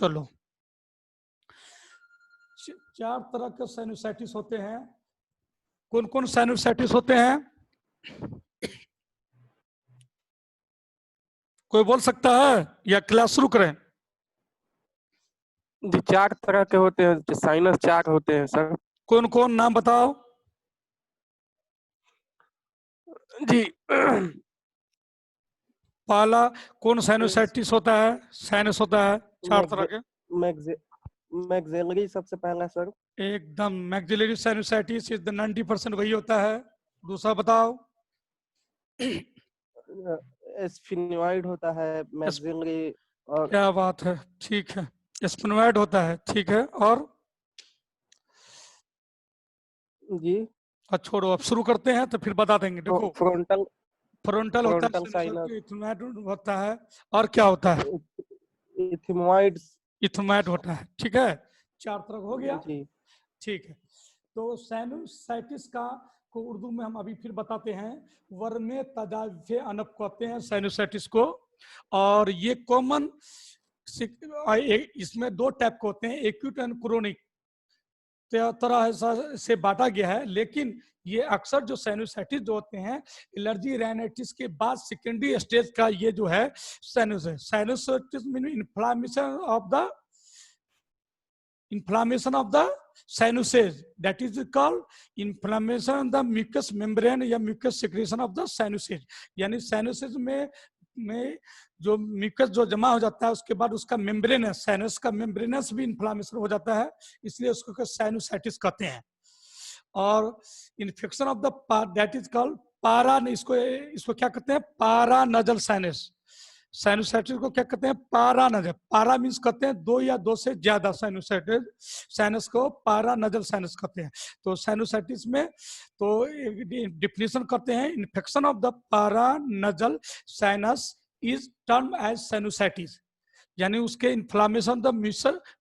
चलो, चार तरह के साइनोसाइटिस होते हैं। कौन कौन साइनोसाइटिस होते हैं? कोई बोल सकता है या क्लास शुरू करें? जी 4 तरह के होते हैं, साइनस 4 होते हैं सर। कौन कौन नाम बताओ जी। पहला कौन साइनोसाइटिस होता है? साइनस होता है चार तरह के। मैक्सिलरी सबसे पहला सर। एकदम मैक्सिलरी साइनोसाइटिस इज द 90% वही होता है। दूसरा बताओ। स्फिनोइड होता है मैक्सिलरी। और क्या बात है, ठीक है। स्पिनोइड होता है, ठीक है। और जी छोड़ो, अब शुरू करते हैं तो फिर बता देंगे। देखो, फ्रंटल फ्रंटल होता है, साइनस, इथमोइड होता है, और क्या होता है? इथमोइड्स। इथमोइड होता है, ठीक है। चार तरह हो गया, जी ठीक है। तो साइनोसाइटिस का को उर्दू में हम अभी फिर बताते हैं। वर्मे तजाज़े अनब कहते हैं साइनोसाइटिस को। और ये कॉमन इसमें दो टाइप के होते हैं, एक्यूट एंड क्रोनिक तरह से बांटा गया है। लेकिन ये अक्सर जो साइनोसाइटिस जो होते हैं, एलर्जी राइनाइटिस के बाद सेकेंडरी स्टेज का ये जो है sinusitis mean inflammation of the sinusage, that is called inflammation of the mucous membrane या mucous secretion of the sinusage। यानी साइनसेज में जो म्यूकस जो जमा हो जाता है, उसके बाद उसका मेम्ब्रेन, साइनस का मेम्ब्रेनस भी इन्फ्लामेशन हो जाता है, इसलिए उसको साइनोसाइटिस कहते हैं। और infection of the that is called पारा, इसको क्या कहते हैं? पारा नजल साइनस। साइनोसाइटिस को क्या कहते हैं? पारा नजल। पारा मीन्स कहते हैं दो या दो से ज्यादा साइनोसाइटिस, साइनस को पारा नजल साइनस कहते हैं। तो साइनोसाइटिस में तो डिफिनेशन करते हैं, infection of the paranasal sinus is term as sinusitis, यानी उसके इन्फ्लामेशन द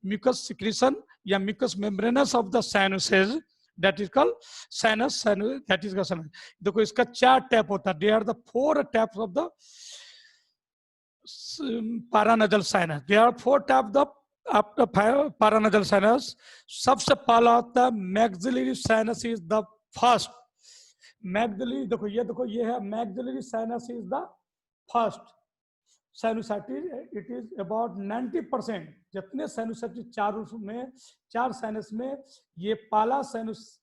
म्यूकस सिक्रीशन या mucus membranes of the sinuses, that is called sinus. That is sinus. देखो, इसका चार टैप होता है। They are the 4 types of the paranasal sinus. There are 4 types of after paranasal sinus. सबसे पहला होता है maxillary sinus is the first. maxillary देखो ये है maxillary sinus is the first sinusitis. It is about 90%। जितने साइनोसाइटिस चार sinus में ये पहला साइनस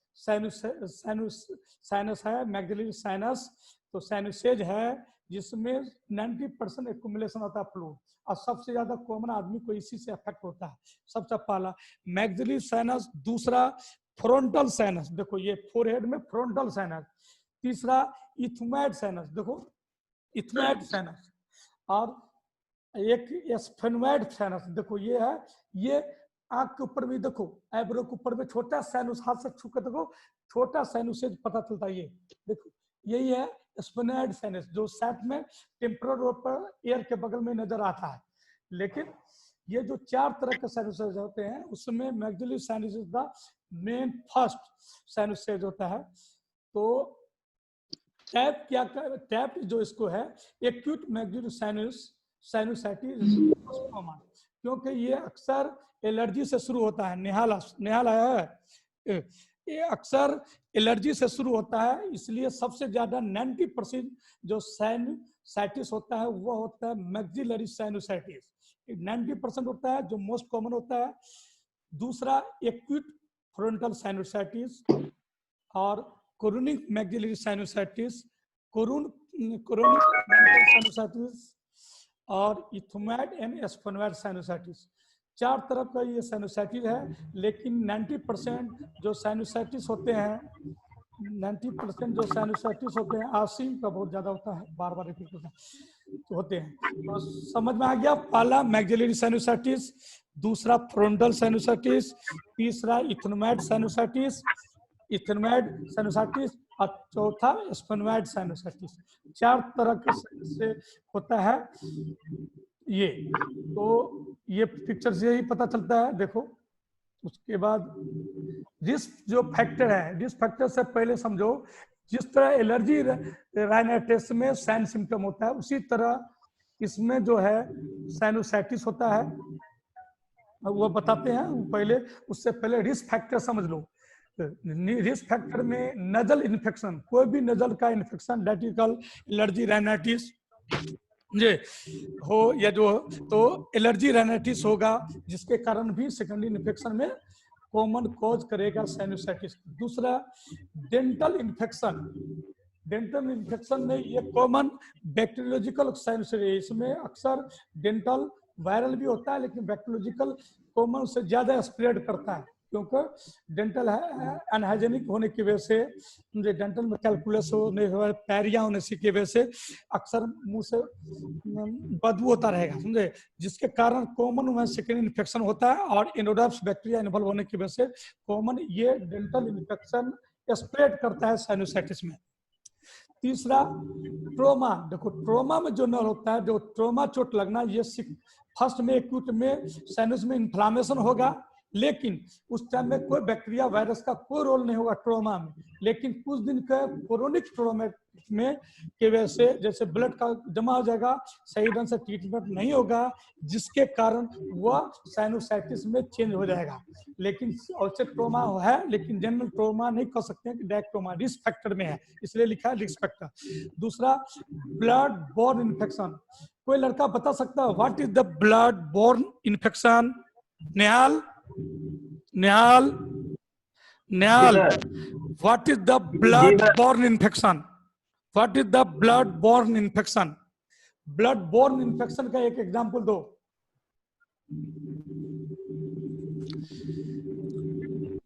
है मैक्सिलरी साइनस। तो साइनसेज है जिसमें 90% एक्युमुलेशन होता है फ्लूइड, और सबसे ज्यादा कॉमन आदमी को इसी से अफेक्ट होता है। सबसे पहला मैक्सिलरी साइनस। दूसरा फ्रंटल साइनस, देखो ये फोरहेड में फ्रंटल साइनस। तीसरा इथमोइड साइनस, देखो इथमोइड साइनस। और एक स्फेनोइड साइनस, देखो ये है, ये आंख के ऊपर भी देखो, आईब्रो के ऊपर में छोटा साइनस, हाथ से छू कर देखो, छोटा साइनसेज पता चलता है। ये देखो, यही है स्फेनोइड साइनस, जो साथ में टेम्पोरल रोड पर एयर के बगल में नजर आता है। लेकिन ये जो चार तरह के साइनसेज होते हैं, उसमें maxillary sinus the main first sinuses होता है। तो टैप क्या टैप जो इसको है, एक्यूट मैक्सिलरी साइनोसाइटिस, क्योंकि ये अक्सर एलर्जी से शुरू होता है। निहाल आया है, ये अक्सर एलर्जी से शुरू होता है, इसलिए सबसे ज्यादा 90% जो साइनोसाइटिस होता है वो होता है मैक्सिलरी साइनोसाइटिस। 90% होता है, जो मोस्ट कॉमन होता है। दूसरा एक्यूट फ्रंटल साइनोसाइटिस और chronic maxillary sinusitis, chronic sinusitis और इथमोइड एंड स्फेनोइड साइनोसाइटिस। चार तरह का ये साइनोसाइटिस है। लेकिन 90% जो साइनोसाइटिस होते हैं, 90% जो साइनोसाइटिस होते हैं, आसिम का बहुत ज्यादा होता है, बार बार रिपीट होते हैं। तो समझ में आ गया? पहला मैक्सिलरी साइनोसाइटिस, दूसरा फ्रंटल साइनोसाइटिस, तीसरा इथमोइड साइनोसाइटिस और चौथा स्फेनोइड साइनोसाइटिस। चार तरह से होता है ये। तो ये पिक्चर से ही पता चलता है। देखो, उसके बाद रिस्क जो फैक्टर है, रिस्क फैक्टर से पहले समझो, जिस तरह एलर्जी राइनाइटिस में साइन सिम्टम होता है, उसी तरह इसमें जो है साइनोसाइटिस होता है। वो बताते हैं पहले, उससे पहले रिस्क फैक्टर समझ लो। रिस्क फैक्टर में नजल इन्फेक्शन, कोई भी नजल का इन्फेक्शन, डायटिकल एलर्जी राइनाइटिस जे हो या जो, तो एलर्जी राइनाइटिस होगा, जिसके कारण भी सेकेंडरी इन्फेक्शन में कॉमन कॉज करेगा साइनोसाइटिस। दूसरा डेंटल इन्फेक्शन, डेंटल इन्फेक्शन में ये कॉमन बैक्टीरियोलॉजिकल साइनोसाइटिस, इसमें अक्सर डेंटल वायरल भी होता है, लेकिन बैक्टीरियोलॉजिकल कॉमन से ज्यादा स्प्रेड करता है, क्योंकि डेंटल अनहाइजेनिक होने की वजह से, डेंटल में कैलकुलस होने के, पैरिया होने की वजह से अक्सर मुंह से बदबू होता रहेगा, समझे, जिसके कारण कॉमन वह सेकेंडरी इन्फेक्शन होता है, और इनोडर्म्स बैक्टीरिया इन्वॉल्व होने की वजह से कॉमन ये डेंटल इन्फेक्शन स्प्रेड करता है साइनोसाइटिस में। तीसरा ट्रोमा, देखो ट्रोमा में जो नर्व होता है, जो ट्रोमा चोट लगना, ये फर्स्ट में एक्यूट में साइनस में इन्फ्लामेशन होगा, लेकिन उस टाइम में कोई बैक्टीरिया वायरस का कोई रोल नहीं होगा ट्रोमा में, लेकिन कुछ दिन के क्रोनिक ट्रोमा में की वजह से जैसे ब्लड का जमा हो जाएगा, सही ढंग से ट्रीटमेंट नहीं होगा, जिसके कारण वह साइनोसाइटिस में चेंज हो जाएगा। लेकिन औसत ट्रोमा है, लेकिन जनरल ट्रोमा नहीं कह सकते हैं कि डायरेक्ट ट्रोमा, रिस्क फैक्टर में है, इसलिए लिखा है रिस्क फैक्टर। दूसरा ब्लड बोर्न इन्फेक्शन, कोई लड़का बता सकता है what is the blood borne infection? Nihal, Nihal, Nihal, what is the blood borne infection? What is the blood borne infection? Blood borne infection का एक एग्जांपल दो।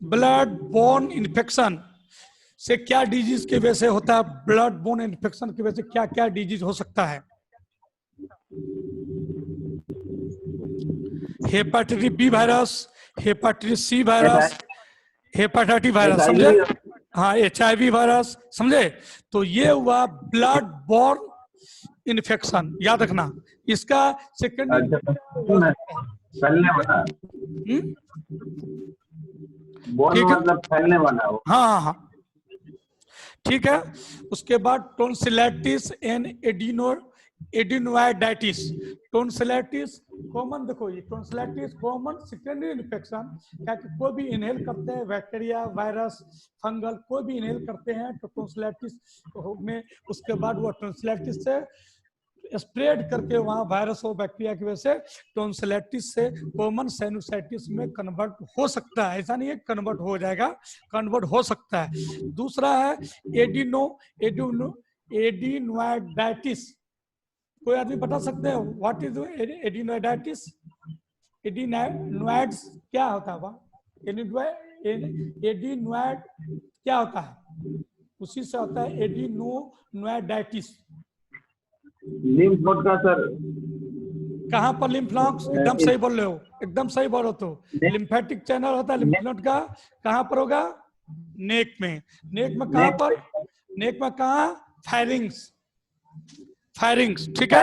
ब्लड बोर्न इन्फेक्शन से क्या डिजीज की वजह से होता है? ब्लड बोर्न इन्फेक्शन की वजह से क्या क्या डिजीज हो सकता है? Hepatitis B virus, hepatitis C virus, hepatitis virus, समझे? हाँ, HIV वायरस, समझे? तो ये हुआ ब्लड बोर्न इन्फेक्शन, याद रखना। इसका सेकेंडरी फैलने वाला, मतलब फैलने वाला हो। हाँ हाँ हाँ, ठीक है। उसके बाद टोन्सिलाइटिस एंड एडिनोइडाइटिस। टोन्सिलाइटिस कॉमन, देखो ये टोन्सिलाइटिस कॉमन सेकेंडरी इन्फेक्शन, क्या कि कोई भी इनहेल करते हैं, बैक्टीरिया, वायरस, फंगल, कोई भी इनहेल करते हैं तो टोन्सिलाइटिस में, उसके बाद वो टोन्सिलाइटिस से स्प्रेड करके वहां वायरस और बैक्टीरिया की वजह से टोन्सिलाइटिस से कॉमन साइनोसाइटिस में कन्वर्ट हो सकता है। ऐसा नहीं है कन्वर्ट हो जाएगा, कन्वर्ट हो सकता है। दूसरा है एडिनोइडाइटिस। कोई आदमी बता सकते हैं व्हाट इज एडिनोइडाइटिस? एडिनोइड्स क्या होता है? एडिनोइड क्या होता है? उसी से होता है एडिनोइडाइटिस। लिम्फ नोड का सर, कहाँ पर लिम्फ नोड्स? एकदम सही बोल रहे हो, एकदम सही बोल रहे हो। तो लिम्फेटिक चैनल होता है लिम्फ नोड का, कहाँ पर होगा? नेक में। नेक में कहाँ पर? नेक में कहाँ? फायरिंग्स, फायरिंग्स, ठीक है।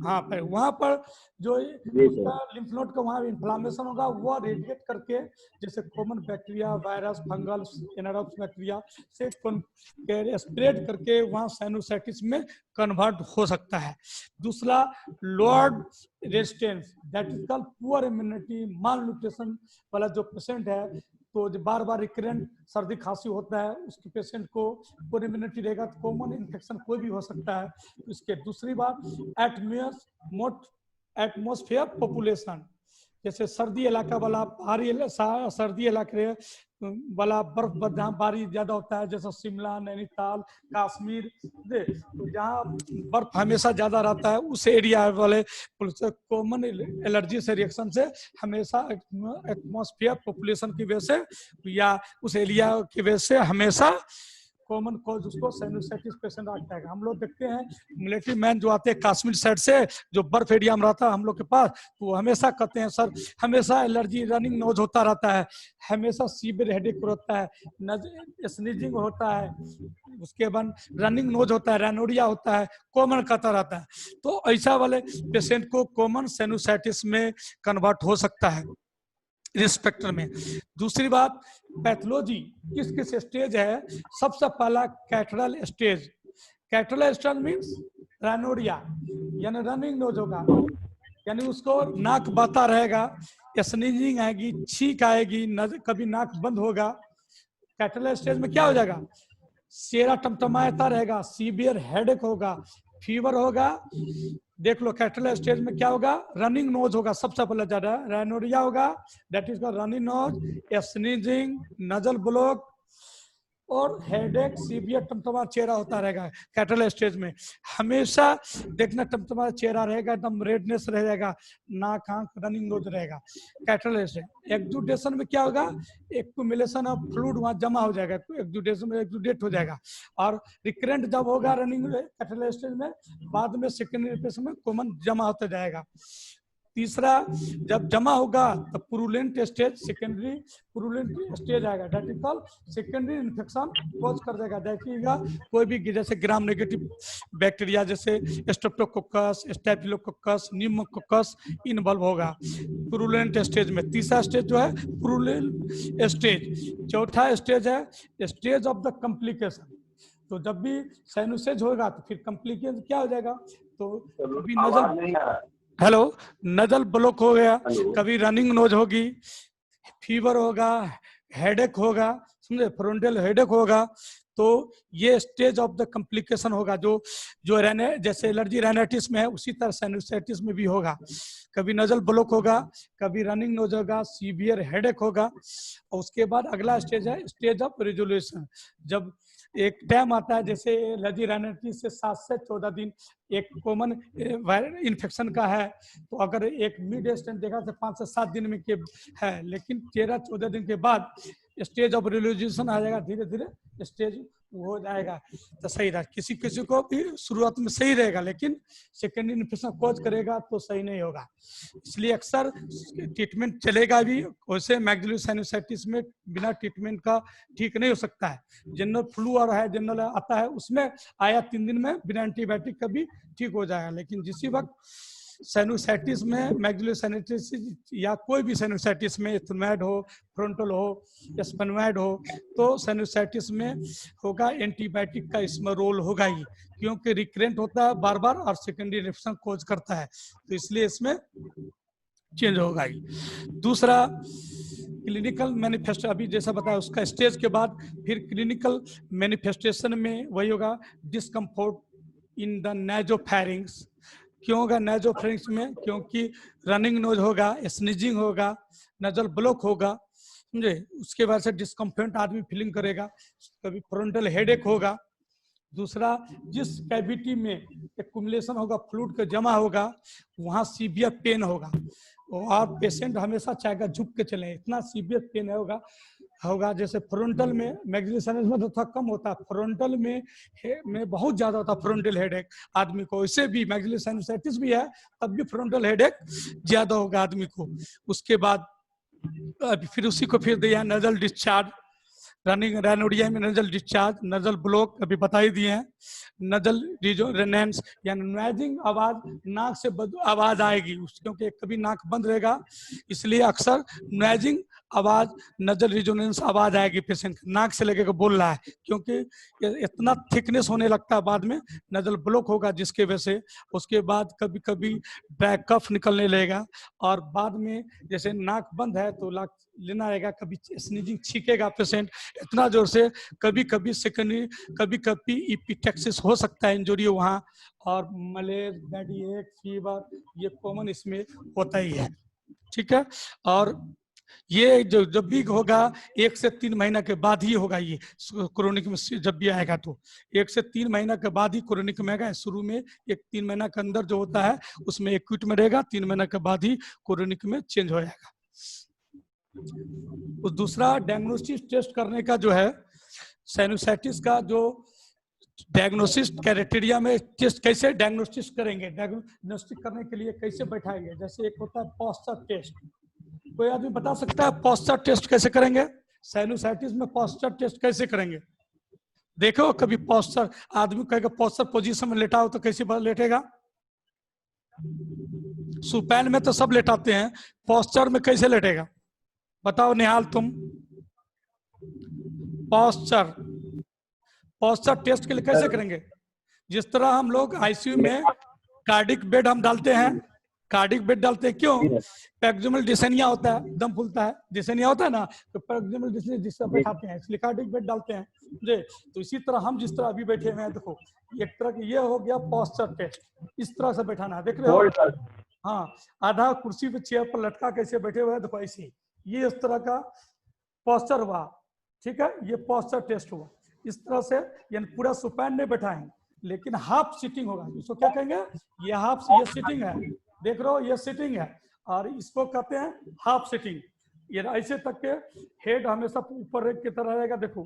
हाँ, पर वहां पर जो लिम्फ नोड का वहां इन्फ्लामेशन होगा, वो रेडिएट करके जैसे common bacteria, virus, fungal, anaerobes bacteria से स्प्रेड करके वहां साइनोसाइटिस में कन्वर्ट हो सकता है। दूसरा lower resistance, that is called poor immunity, mall nutrition वाला जो पेशेंट है, तो जो बार बार रिकरेंट सर्दी खांसी होता है, उसके पेशेंट को पुअर इम्यूनिटी रहेगा तो कॉमन इन्फेक्शन कोई भी हो सकता है। इसके दूसरी बात एटमॉस्फेयर पॉपुलेशन, जैसे सर्दी इलाका वाला, पहाड़ी सर्दी इलाके वाला, बर्फ जहाँ बारिश ज्यादा होता है, जैसे शिमला, नैनीताल, कश्मीर, तो जहाँ बर्फ हमेशा ज्यादा रहता है, उस एरिया वाले कॉमन एलर्जी से रिएक्शन से हमेशा एटमॉस्फेयर पॉपुलेशन की वजह से या उस एरिया की वजह से हमेशा कॉमन कॉज उसको साइनोसाइटिस पेशेंट आता है। हम लोग देखते हैं मिलिट्री मैन जो आते हैं कश्मीर साइड से, जो बर्फ एरिया में रहता है हम लोग के पास, तो वो हमेशा कहते हैं सर हमेशा एलर्जी, रनिंग नोज होता रहता है, हमेशा सीवियर हेडेक होता है, स्नीजिंग होता है, उसके बाद रनिंग नोज होता है, रैनोडिया होता है, कॉमन कहता रहता है। तो ऐसा वाले पेशेंट को कॉमन साइनोसाइटिस में कन्वर्ट हो सकता है रिस्पेक्टर में। दूसरी बात, पैथोलॉजी किस किस स्टेज है? सबसे पहला catarrhal stage. Catarrhal stage means rhinorrhoea, यानी रनिंग नोज होगा, यानी उसको नाक बहता रहेगा, स्नीजिंग आएगी, छींक आएगी, कभी नाक बंद होगा। कैटल स्टेज में क्या हो जाएगा, चेहरा टमटमाता रहेगा, सीवियर हेडेक होगा, फीवर होगा। देख लो कैटल स्टेज में क्या होगा, रनिंग नोज होगा, सबसे पहले ज्यादा राइनोडिया होगा, that is called running nose, sneezing, nasal block और हेडेक, सीवियर टमटमा चेहरा होता रहेगा। कैटल स्टेज में हमेशा देखना टमटमा चेहरा रहेगा, एकदम रेडनेस रहेगा, नाक आंख रनिंग नोज रहेगा। कैटल स्टेज एक्जुडेशन में क्या होगा, एक्यूमुलेशन ऑफ फ्लूइड वहां जमा हो जाएगा, एक्जुडेशन में एक्जुडेट हो जाएगा। और रिकरेंट जब होगा रनिंग कैटल स्टेज में, बाद में सेकेंडरी फेज में कॉमन जमा होता जाएगा। तीसरा जब जमा होगा तो purulent stage, secondary purulent stage आएगा, that is called secondary infection cause कर देगा। देखिएगा कोई भी जैसे ग्राम नेगेटिव बैक्टीरिया जैसे स्ट्रेप्टोकोकस, स्टैफिलोकोकस, न्यूमोकोकस इन्वॉल्व होगा पुरुलेंट स्टेज में। तीसरा स्टेज जो है पुरुलेंट स्टेज। चौथा स्टेज है स्टेज ऑफ द कॉम्प्लिकेशन। तो जब भी साइनोसेज होगा तो फिर कॉम्प्लिकेशन क्या हो जाएगा, तो कभी नजल, हेलो, नजल ब्लॉक हो गया, कभी रनिंग नोज होगी, फीवर होगा, हेडेक होगा, समझे, फ्रंटल हेडेक होगा। तो ये स्टेज ऑफ द कॉम्प्लिकेशन होगा। जो जैसे एलर्जी राइनाइटिस में है उसी तरह साइनोसाइटिस में भी होगा। कभी नजल ब्लॉक होगा, कभी रनिंग नोज होगा, सीवियर हेडेक होगा। और उसके बाद अगला स्टेज है स्टेज ऑफ रेजोल्यूशन। जब एक टाइम आता है जैसे एलर्जी राइनाइटिस से 7 से 14 दिन एक कॉमन इन्फेक्शन का है, तो अगर एक मिड स्टेज देखा तो 5 से 7 दिन में के है, लेकिन 13-14 दिन के बाद स्टेज ऑफ रेजोल्यूशन आ जाएगा, धीरे धीरे स्टेज हो जाएगा। तो सही रहा, किसी किसी को भी शुरुआत में सही रहेगा, लेकिन सेकेंडरी इन्फेक्शन कॉज करेगा तो सही नहीं होगा। इसलिए अक्सर ट्रीटमेंट चलेगा भी, वैसे मैक्सिलरी साइनोसाइटिस में बिना ट्रीटमेंट का ठीक नहीं हो सकता है। जनरल फ्लू और है, जनरल आता है, उसमें आया 3 दिन में बिना एंटीबायोटिक का भी ठीक हो जाएगा। लेकिन जिसी वक्त साइनोसाइटिस में, मैक्सिलरी साइनोसाइटिस या कोई भी साइनोसाइटिस में, एथनोइड हो, फ्रंटल हो, स्पेनोइड हो, तो साइनोसाइटिस में होगा एंटीबायोटिक का इसमें रोल होगा ही, क्योंकि रिकरेंट होता है बार बार और सेकेंडरी इन्फेक्शन कॉज करता है, तो इसलिए इसमें चेंज होगा ही। दूसरा क्लिनिकल मैनिफेस्टो, अभी जैसा बताया उसका स्टेज के बाद फिर क्लिनिकल मैनिफेस्टेशन में वही होगा, डिस्कम्फोर्ट इन द नाइजोफैरिंग्स। क्यों होगा नाइजोफैरिंग्स में, क्योंकि रनिंग नोज होगा, स्नीजिंग होगा, नजल ब्लॉक होगा, समझे। उसके बाद से डिस्कम्फर्ट आदमी फीलिंग करेगा, कभी फ्रंटल हेडेक होगा। दूसरा जिस कैविटी में एक्यूमुलेशन होगा, फ्लूइड का जमा होगा, वहाँ सीवियर पेन होगा, और पेशेंट हमेशा चाहेगा झुक के चले, इतना सीवियर पेन होगा। जैसे फ्रंटल में, मैक्सिलरी साइनस में तो थोड़ा कम होता है, फ्रंटल में बहुत ज्यादा होता है फ्रंटल हेडेक आदमी को। वैसे भी मैक्सिलरी साइनोसाइटिस भी है, तब भी फ्रंटल हेडेक ज्यादा होगा आदमी को। उसके बाद फिर उसी को फिर दिया नजल डिस्चार्ज, रनिंग राइनोडिया में नजल डिस्चार्ज, नजल ब्लॉक अभी बता ही दिए हैं, नजल रेजोनेंस यानी नॉइजिंग आवाज, नाक से आवाज आएगी, क्योंकि कभी नाक बंद रहेगा, इसलिए अक्सर नॉइजिंग आवाज, नजल रेजोनेंस आवाज आएगी पेशेंट, नाक से लेकर बोल रहा है, क्योंकि इतना थिकनेस होने लगता है, बाद में नजल ब्लॉक होगा जिसके वजह से। उसके बाद कभी कभी ड्राई कफ निकलने लगेगा, और बाद में जैसे नाक बंद है तो लेना रहेगा, कभी स्नीजिंग छींकेगा पेशेंट इतना जोर से, कभी कभी सेकेंडरी, कभी कभी इपिटेक्सिस हो सकता है, इंजरी वहाँ, और मलेरिया, बैडी एक, फीवर, ये कॉमन इसमें होता ही है, ठीक है। और ये जो जब भी होगा 1 से 3 महीना के बाद ही होगा, ये क्रोनिक में जब भी आएगा तो 1 से 3 महीना के बाद ही क्रोनिक में आएगा। शुरू में 1-3 महीना के अंदर जो होता है उसमें एक्यूट में रहेगा, 3 महीना के बाद ही क्रोनिक में चेंज हो जाएगा। तो दूसरा डायग्नोस्टिक टेस्ट करने का जो है, साइनोसाइटिस का जो डायग्नोसिस क्राइटेरिया में टेस्ट कैसे डायग्नोस्टिक करेंगे, डायग्नोस्टिक करने के लिए कैसे बैठाएंगे। जैसे एक होता है पोस्चर टेस्ट, कोई आदमी बता सकता है पोस्चर टेस्ट कैसे करेंगे, साइनोसाइटिस में पोस्चर टेस्ट कैसे करेंगे। देखो कभी पोस्चर, आदमी कहेगा पोस्चर पोजीशन में लेटा हो तो कैसे लेटेगा, सुपैन में तो सब लेटाते हैं, पोस्चर में कैसे लेटेगा, बताओ निहाल तुम। पोस्चर टेस्ट के लिए कैसे करेंगे, जिस तरह हम लोग आईसीयू में कार्डिक बेड हम डालते हैं, कार्डिक बेड डालते हैं, क्यों? जी सर। पैक्सुमल डिसेनिया होता है, दम फूलता है, डिसेनिया होता है ना, तो पैक्सुमल डिसेनिया जिससे बैठाते हैं, इसलिए कार्डिक बेड डालते हैं जी। तो इसी तरह हम जिस तरह अभी बैठे हुए हैं, देखो एक तरह की ये हो गया पोस्चर टेस्ट, इस तरह से बैठाना है, देख रहे हो? Hold sir. हाँ, आधा कुर्सी पे चेयर पर लटका कैसे बैठे हुए हैं, देखो ऐसे, ये इस तरह का पोस्चर हुआ, ठीक है, ये पोस्चर टेस्ट हुआ। इस तरह से यानी पूरा सुपाइन नहीं बैठाएंगे, लेकिन हाफ सिटिंग होगा, इसको क्या कहेंगे? ये हाफ, ये सिटिंग है, देख रहे हो, ये सिटिंग है, और इसको कहते हैं हाफ सिटिंग। ये ऐसे तक के हेड हमेशा ऊपर की तरह रहेगा, देखो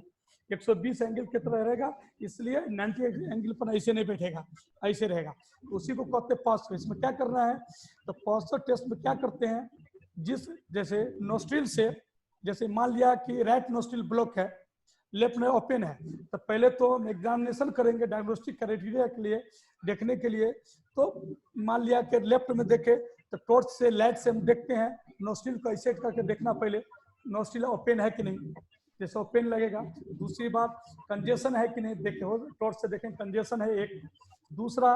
120 एंगल की तरह रहेगा, इसलिए 90 एंगल पर ऐसे नहीं बैठेगा, ऐसे रहेगा, उसी को कहते हैं पोस्चर। इसमें क्या करना है, तो पोस्चर टेस्ट में क्या करते हैं, जैसे नोस्ट्रिल से, जैसे मान लिया कि राइट नोस्ट्रिल ब्लॉक है, लेफ्ट में ओपन है, तो पहले तो हम एग्जामिनेशन करेंगे डायग्नोस्टिक क्राइटेरिया के लिए, देखने के लिए। तो मान लिया कि लेफ्ट में देखे तो टॉर्च से, लाइट से हम देखते हैं, नोस्ट्रिल को ऐसे करके देखना, पहले नोस्ट्रिल ओपन है कि नहीं, जैसे ओपन लगेगा। दूसरी बात, कंजेशन है कि नहीं, देखे हो, टॉर्च से देखें कंजेशन है एक। दूसरा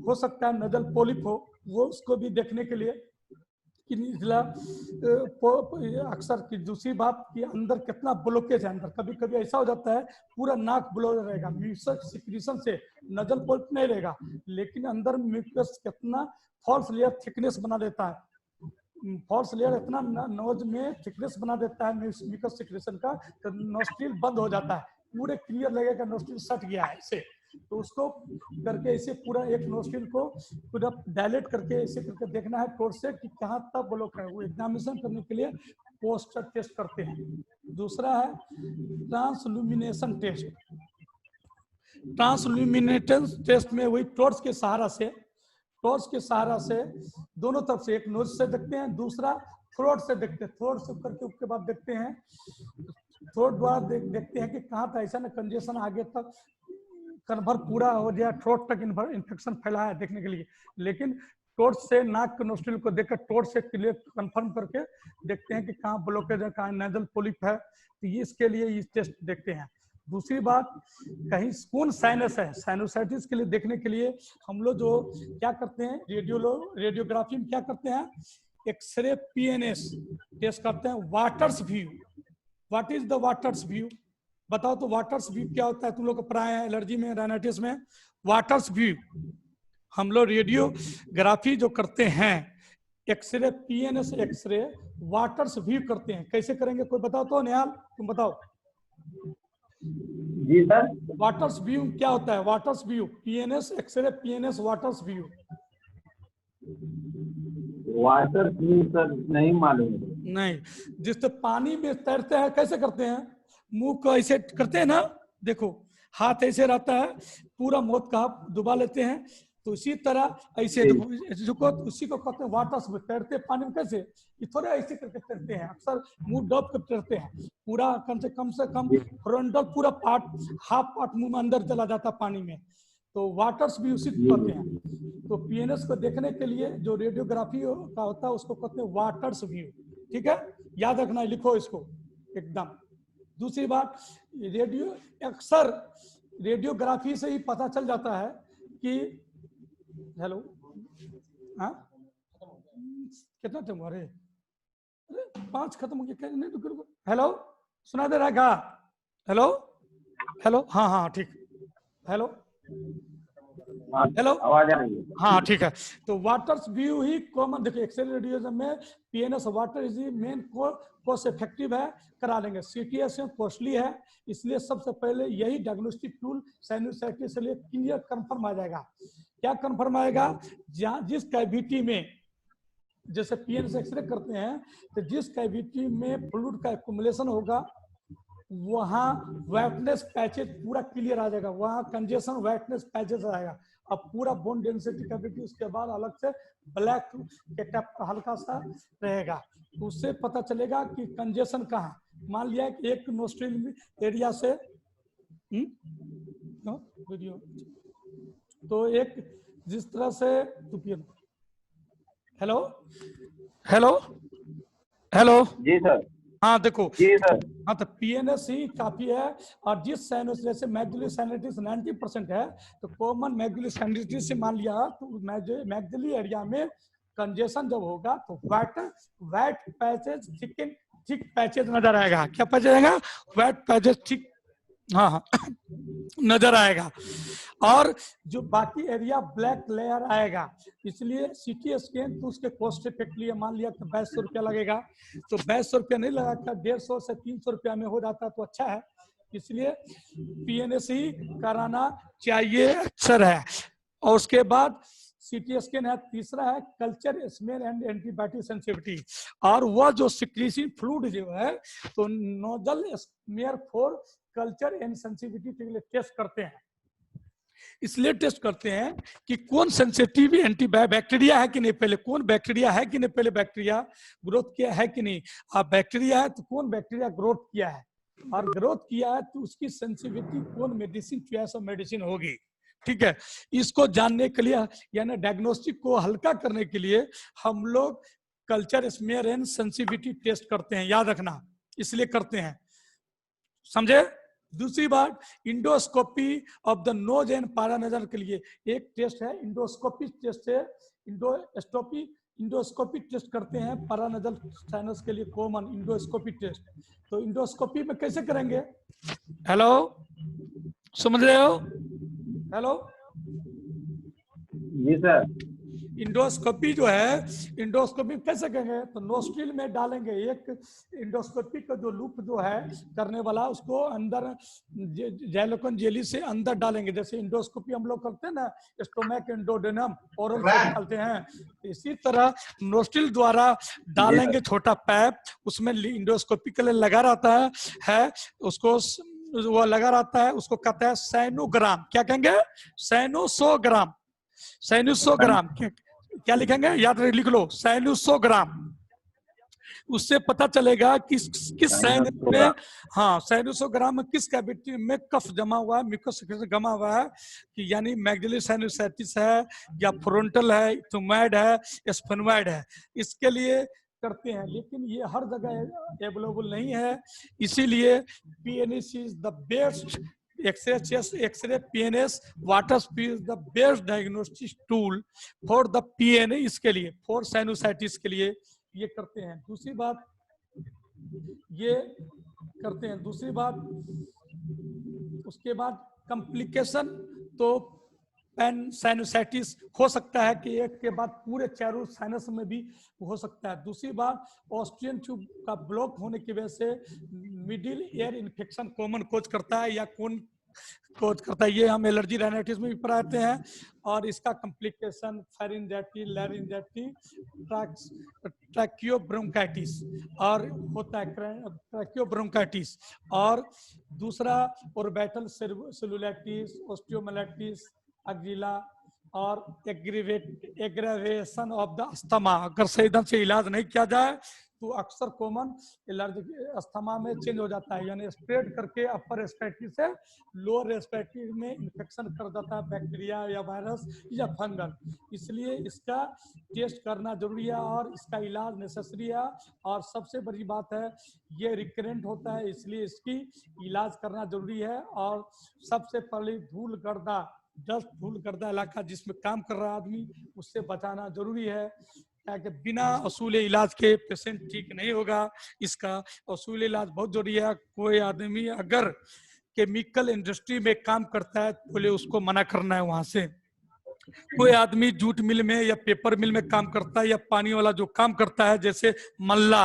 हो सकता है नजल पॉलिप हो, वो उसको भी देखने के लिए कि निचला अक्सर की। दूसरी बात कि अंदर कितना ब्लॉकेज है, अंदर कभी कभी ऐसा हो जाता है पूरा नाक ब्लॉक रहेगा, म्यूकस सिक्रीशन से नजल पॉलिप नहीं रहेगा, लेकिन अंदर म्यूकस कितना फॉल्स लेयर थिकनेस बना देता है, फॉल्स लेयर इतना नोज में थिकनेस बना देता है म्यूकस सिक्रीशन का, तो नोस्ट्रिल बंद हो जाता है, पूरे क्लियर लगेगा नोस्ट्रिल सट गया है ऐसे। तो उसको करके ऐसे पूरा एक नोस्ट्रिल को पूरा डायलेट करके ऐसे करके देखना है टॉर्च से कि कहाँ तक ब्लॉक है, वो एग्जामिनेशन करने के लिए पोस्चर टेस्ट करते हैं। दूसरा है ट्रांसल्यूमिनेशन टेस्ट। ट्रांसल्यूमिनेशन टेस्ट में वही टॉर्च के सहारा से दोनों तरफ से, एक नोज से देखते हैं, दूसरा थ्रोट से देखते हैं, थ्रोट से करके उसके बाद देखते हैं, थ्रोट द्वारा देखते हैं कि कहाँ तक ऐसा ना कंजेशन आगे तक कन्फर्म पूरा हो जाए, थ्रोट तक इन्फेक्शन फैला है देखने के लिए। लेकिन टॉर्च से नाक के नोस्ट्रिल को देखकर टॉर्च से क्लियर कंफर्म करके देखते हैं कि कहाँ ब्लॉकेज है, कहाँ नेजल पॉलिप है, तो ये इसके लिए ये टेस्ट देखते हैं। दूसरी बात, कहीं कौन साइनस है, साइनोसाइटिस के लिए देखने के लिए हम लोग जो क्या करते हैं, रेडियोग्राफी में क्या करते हैं, एक्सरे पीएनएस टेस्ट करते हैं। Waters view, what is the waters view, बताओ तो वाटर्स व्यू क्या होता है, तुम लोग को पढ़ाए हैं एलर्जी में, राइनाइटिस में। वाटर्स व्यू हम लोग रेडियोग्राफी जो करते हैं, X-ray PNS X-ray waters view करते हैं, कैसे करेंगे कोई बताओ तो, निहाल तुम बताओ। जी सर। वाटर्स व्यू क्या होता है, waters view, PNS X-ray PNS waters view. Water view sir नहीं मालूम। नहीं, जिससे पानी में तैरते हैं कैसे करते हैं, मुंह को ऐसे करते हैं ना, देखो हाथ ऐसे रहता है, पूरा मुंह का डुबा लेते हैं, तो इसी तरह ऐसे देखो, उसी को कहते हैं वाटर्स में, तैरते पानी में कैसे, ये थोड़े ऐसे करके तैरते हैं, अक्सर मुंह डब कर तैरते हैं, पूरा कम से कम फ्रंटल पूरा पार्ट, हाफ पार्ट मुंह में अंदर चला जाता पानी में, तो वाटर्स भी उसी को कहते हैं। तो पीएनएस को देखने के लिए जो रेडियोग्राफी का होता है उसको कहते हैं वाटर्स व्यू, ठीक है, याद रखना है, लिखो इसको एकदम। दूसरी बात, अक्सर रेडियोग्राफी से ही पता चल जाता है कि, हेलो, हाँ कितना टाइम हुआ, अरे 5 खत्म हो गया, नहीं रुको, हेलो सुना दे रहा है क्या, हेलो हेलो, हाँ हाँ ठीक, हेलो हेलो, आवाज आ रही है, हाँ ठीक है। तो वाटर्स व्यू ही कॉमन, देखिए एक्सरे रेडियोग्राम में PNS water is main cost effective है, करा लेंगे। सीटीएस में कॉस्टली है, इसलिए सबसे पहले यही डायग्नोस्टिक टूल साइनोसाइटिस के लिए क्लियर कंफर्म आ जाएगा। क्या कंफर्म आएगा, जहाँ जिस कैविटी में, जैसे पीएनएस एक्सरे करते हैं, तो जिस कैविटी में फ्लूइड का एक्युमुलेशन होगा वहाँ वेटनेस पैचेज पूरा क्लियर आ जाएगा, वहाँ कंजेशन वेटनेस पैचेज आएगा। अब पूरा बोन डेंसिटी कैविटी उसके बाद अलग से ब्लैक के टैप हल्का सा रहेगा, तो उससे पता चलेगा कि कंजेशन कहाँ। मान लिया कि एक नोस्ट्रिल एरिया से वीडियो, तो एक जिस तरह से, हेलो हेलो हेलो, जी सर, हाँ देखो, जी सर, हाँ तो पीएनएस ही काफी है। और जिस साइनस, जैसे मैग्जिलरी साइनसाइटिस 90% है, तो कॉमन मैग्जिलरी साइनसाइटिस से मान लिया तो मैग्जिलरी एरिया में कंजेशन जब होगा तो वेट पैचेज थिक पैचेज नजर आएगा। क्या पैचेज आएगा? वेट पैचेज थिक, हाँ हाँ नजर आएगा। और जो बाकी एरिया ब्लैक लेयर आएगा। इसलिए सीटी स्कैन तो उसके कॉस्ट इफेक्टिव मान लिया तो 2200 रुपया लगेगा, तो 2200 रुपया नहीं लगा कर 150 से 300 रुपया में हो जाता तो अच्छा है। इसलिए पीएनएस ही कराना चाहिए अक्सर है। और उसके बाद सीटी स्कैन है। तीसरा है culture smell and antibiotic sensitivity. और वह जो सिक्रीशन फ्लूइड जो है तो nozzle smear for culture and sensitivity के लिए टेस्ट करते हैं। इसलिए टेस्ट करते हैं कि कौन सेंसिटिव एंटी बैक्टीरिया है कि नहीं, पहले कौन बैक्टीरिया है कि नहीं, पहले बैक्टीरिया ग्रोथ किया है कि नहीं। अब बैक्टीरिया है तो कौन बैक्टीरिया ग्रोथ किया है, और ग्रोथ किया है तो उसकी सेंसिटिविटी कौन मेडिसिन चॉइस ऑफ मेडिसिन होगी। ठीक है, इसको जानने के लिए यानी डायग्नोस्टिक को हल्का करने के लिए हम लोग culture smear and sensitivity test करते हैं, याद रखना, इसलिए करते हैं, समझे। दूसरी बात endoscopy of the nose and paranasal के लिए एक टेस्ट है, इंडोस्कोपी टेस्ट है। इंडोस्कोपी टेस्ट करते हैं पारानजल साइनस के लिए कॉमन इंडोस्कोपी टेस्ट। तो इंडोस्कोपी में कैसे करेंगे? हेलो, समझ रहे हो? हेलो जी सर। इंडोस्कोपी जो है, इंडोस्कोपी कैसे करेंगे? तो नोस्ट्रिल में डालेंगे एक इंडोस्कोपी का जो लूप जो है करने वाला, उसको अंदर जैलोकन जेली से अंदर डालेंगे। जैसे इंडोस्कोपी हम लोग करते हैं ना, स्टोमैक एंडोडेनम ओरल से डालते हैं, इसी तरह नोस्ट्रिल द्वारा डालेंगे छोटा पैप, उसमें इंडोस्कोपी के लिए लगा रहता है उसको वो लगा रहता है, उसको कहते हैं सैनोग्राम। क्या कहेंगे? सैनोसोग्राम। सैनुसोग्राम क्या लिखेंगे? याद लिख लो, सैनुसोग्राम। उससे पता चलेगा कि किस सैन में, हाँ सैनुसोग्राम में किस कैविटी में कफ जमा हुआ है, म्यूकस जमा हुआ है, कि यानी मैग्जिलरी साइनोसाइटिस है या फ्रंटल है, थुमैड है, स्फेनोइड है। इसके लिए करते हैं, लेकिन ये हर जगह अवेलेबल नहीं है। इसीलिए PNS is the best X-ray, chest X-ray, PNS water speed is the best diagnostic tool for the PNA, इसके लिए फॉर साइनोसाइटिस के लिए ये करते हैं। दूसरी बात ये करते हैं। दूसरी बात उसके बाद कॉम्प्लिकेशन, तो पैन साइनोसाइटिस हो सकता है कि एक के बाद पूरे चारों साइनस में भी हो सकता है। दूसरी बात ऑस्ट्रियन ट्यूब का ब्लॉक होने की वजह से middle ear infection common cause करता है, या कौन कोज करता है, ये हम एलर्जी राइनाइटिस में भी पढ़ाते हैं। और इसका कॉम्प्लिकेशन फेरिंजाइटिस, लैरिंजाइटिस, ट्रैकियोब्रोंकाइटिस और होता है ट्रैकियोब्रोंकाइटिस। और दूसरा ऑर्बिटल सेलुलाइटिस, ऑस्टियोमाइलाइटिस, एक्जिला और एग्रेवेशन ऑफ द अस्थमा। अगर सही ढंग से इलाज नहीं किया जाए तो अक्सर कॉमन एलर्जी अस्थमा में चेंज हो जाता है, यानी स्प्रेड करके अपर रेस्पिरेटरी से लोअर रेस्पिरेटरी में इन्फेक्शन कर देता है, बैक्टीरिया या वायरस या फंगल। इसलिए इसका टेस्ट करना जरूरी है और इसका इलाज नेसेसरी है। और सबसे बड़ी बात है ये रिकरेंट होता है, इसलिए इसकी इलाज करना जरूरी है। और सबसे पहले धूल गर्दा, डस्ट धूल गर्दा इलाका जिसमें काम कर रहा आदमी, उससे बचाना जरूरी है, ताकि बिना असूल इलाज के पेशेंट ठीक नहीं होगा। इसका असूल इलाज बहुत जरूरी है। कोई आदमी अगर केमिकल इंडस्ट्री में काम करता है तो बोले उसको मना करना है वहां से। कोई आदमी जूट मिल में या पेपर मिल में काम करता है, या पानी वाला जो काम करता है, जैसे मल्ला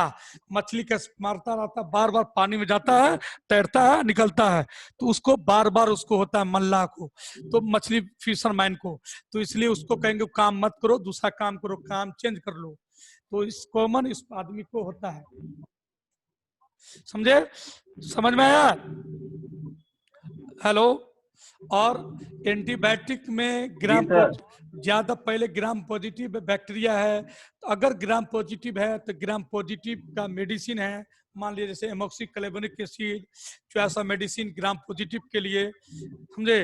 मछली का मारता रहता है, बार बार पानी में जाता है, तैरता है, निकलता है, तो उसको बार बार उसको होता है मल्ला को, तो मछली फिशरमैन को, तो इसलिए उसको कहेंगे काम मत करो, दूसरा काम करो, काम चेंज कर लो। तो इस कॉमन इस आदमी को होता है, समझे? समझ में आया? हेलो। और एंटीबायोटिक में ग्राम ज्यादा, पहले ग्राम पॉजिटिव बैक्टीरिया है, तो अगर ग्राम पॉजिटिव है तो ग्राम पॉजिटिव का मेडिसिन है। मान लीजिए जैसे एमोक्सिक्लेबेनिक acid, choice medicine gram positive के लिए, समझे?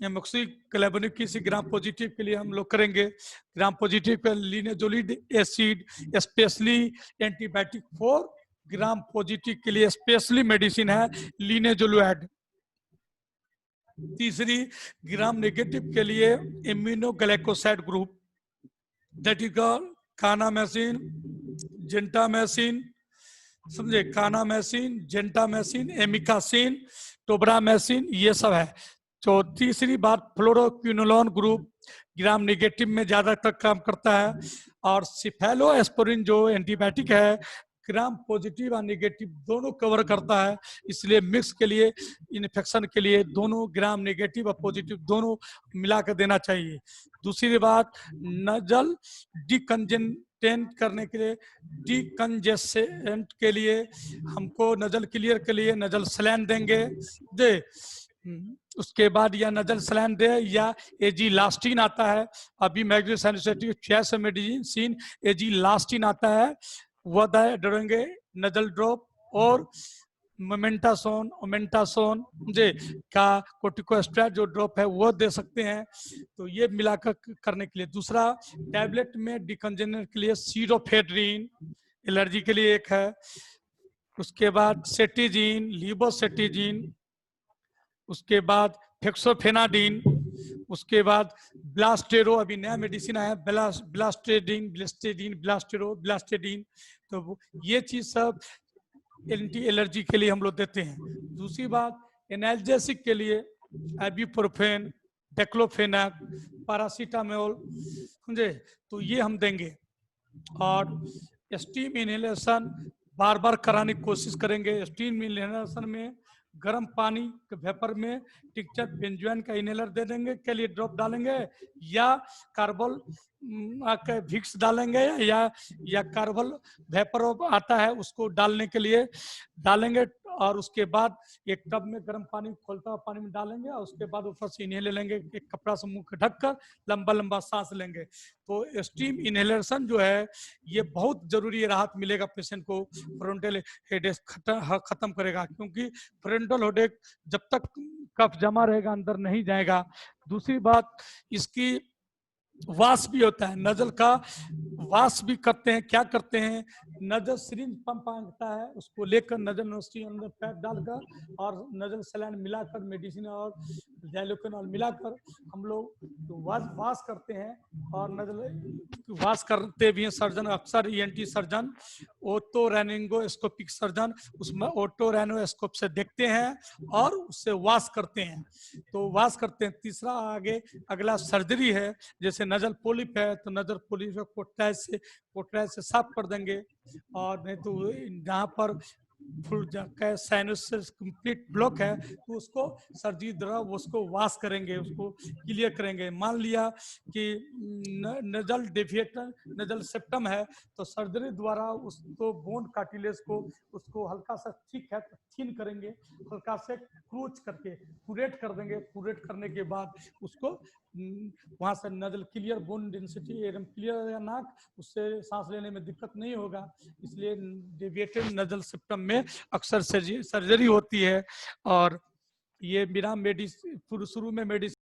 एमोक्सिक्लेबेनिक एसिड ग्राम पॉजिटिव के लिए हम लोग करेंगे। ग्राम पॉजिटिव का लिनेजोलिड acid specially antibiotic for gram positive के लिए स्पेशली मेडिसिन है लिनेजोलुएड। तीसरी ग्राम नेगेटिव के लिए इम्यूनोग्लाइकोसाइड ग्रुप, दैट इज कानामेसिन, जेंटामेसिन, समझे, कानामेसिन, जेंटामेसिन, एमिकासिन, टोब्रामेसिन, ये सब है। तो तीसरी बात, फ्लोरोक्विनोलोन ग्रुप ग्राम नेगेटिव में ज्यादातर काम करता है, और सिफेलोएस्पोरिन जो एंटीबायोटिक है ग्राम पॉजिटिव और नेगेटिव दोनों कवर करता है, इसलिए मिक्स के लिए इन्फेक्शन के लिए दोनों ग्राम नेगेटिव और पॉजिटिव दोनों मिला कर देना चाहिए। दूसरी बात, नजल डिकंजेंटेंट करने के लिए, डिकंजेसेंट के लिए हमको नजल क्लियर के लिए नजल सलाइन देंगे दे, उसके बाद या नजल सलाइन दे या एजीलास्टिन आता है, अभी मैग्नीशियम मेडिसिन एजीलास्टिन आता है, वह देंगे नजल ड्रॉप, और मोमेंटासोन ओमेंटासोन जे का कोर्टिकोस्टेरॉइड जो ड्रॉप है वो दे सकते हैं। तो ये मिलाकर करने के लिए। दूसरा, टैबलेट में डिकंजेनेट के लिए सीरोफेड्रिन एलर्जी के लिए एक है, उसके बाद सेटिजिन, लिबोसेटिजिन, उसके बाद फेक्सोफेनाडिन, उसके बाद ब्लास्टेरो, अभी नया मेडिसिन आया ब्लास्टेडिन। तो ये चीज सब एंटी एलर्जी के लिए हम लोग देते हैं। दूसरी बात, एनाल्जेसिक के लिए आइबुप्रोफेन, डेक्लोफेनाक, पैरासीटामोल, समझे, तो ये हम देंगे। और स्टीम इनहेलेशन बार बार कराने की कोशिश करेंगे। स्टीम इनहेलेशन में गर्म पानी के वेपर में टिक्चर बेंजोइन का इनहेलर दे देंगे के लिए ड्रॉप डालेंगे, या कार्बल विक्स डालेंगे, या कार्बल वेपर आता है उसको डालने के लिए डालेंगे, और उसके बाद एक टब में गर्म पानी खोलता हुआ पानी में डालेंगे, और उसके बाद ऊपर से इनहेल लेंगे, एक कपड़ा से मुंह ढककर लंबा लंबा सांस लेंगे। तो स्टीम इनहेलेशन जो है ये बहुत जरूरी है, राहत मिलेगा पेशेंट को, फ्रंटल हेडेक खत्म करेगा, क्योंकि फ्रंटल हेडेक जब तक कफ जमा रहेगा अंदर नहीं जाएगा। दूसरी बात, इसकी वास भी होता है, नजल का वास भी करते हैं। क्या करते हैं, नजल सिरिंज पंप आता है, उसको लेकर नजल नोस्ट्री अंदर पैप डालकर और नजल सलाइन मिलाकर मेडिसिन और डाइलोकेनॉल मिलाकर हम लोग वास करते हैं। और नजल वास करते भी हैं सर्जन, अक्सर ईएनटी सर्जन, ओटोरैनिंगोस्कोपिक सर्जन उसमें ओटोरैनोस्कोप से देखते हैं और उससे वास करते हैं, तो वास करते हैं। तीसरा आगे अगला सर्जरी है, जैसे नजल पोलिप है तो नजल पोलिप पोटैश से साफ कर देंगे, और नहीं तो जहाँ पर फुल साइनस कंप्लीट ब्लॉक है तो उसको सर्जरी द्वारा उसको वाश करेंगे, उसको क्लियर करेंगे। मान लिया कि नजल डेविएटर नजल सेप्टम है तो सर्जरी द्वारा उसको बोन कार्टिलेज को उसको हल्का सा थिक है तो थिन करेंगे, हल्का से क्रोच करके पुरेट कर देंगे। पुरेट करने के बाद उसको वहां से नजल क्लियर, बोन डेंसिटी एकदम क्लियर रहेगा नाक, उससे सांस लेने में दिक्कत नहीं होगा। इसलिए डेविएटेड नजल सिस्टम में अक्सर सर्जरी होती है। और ये बिना शुरू में मेडिसिन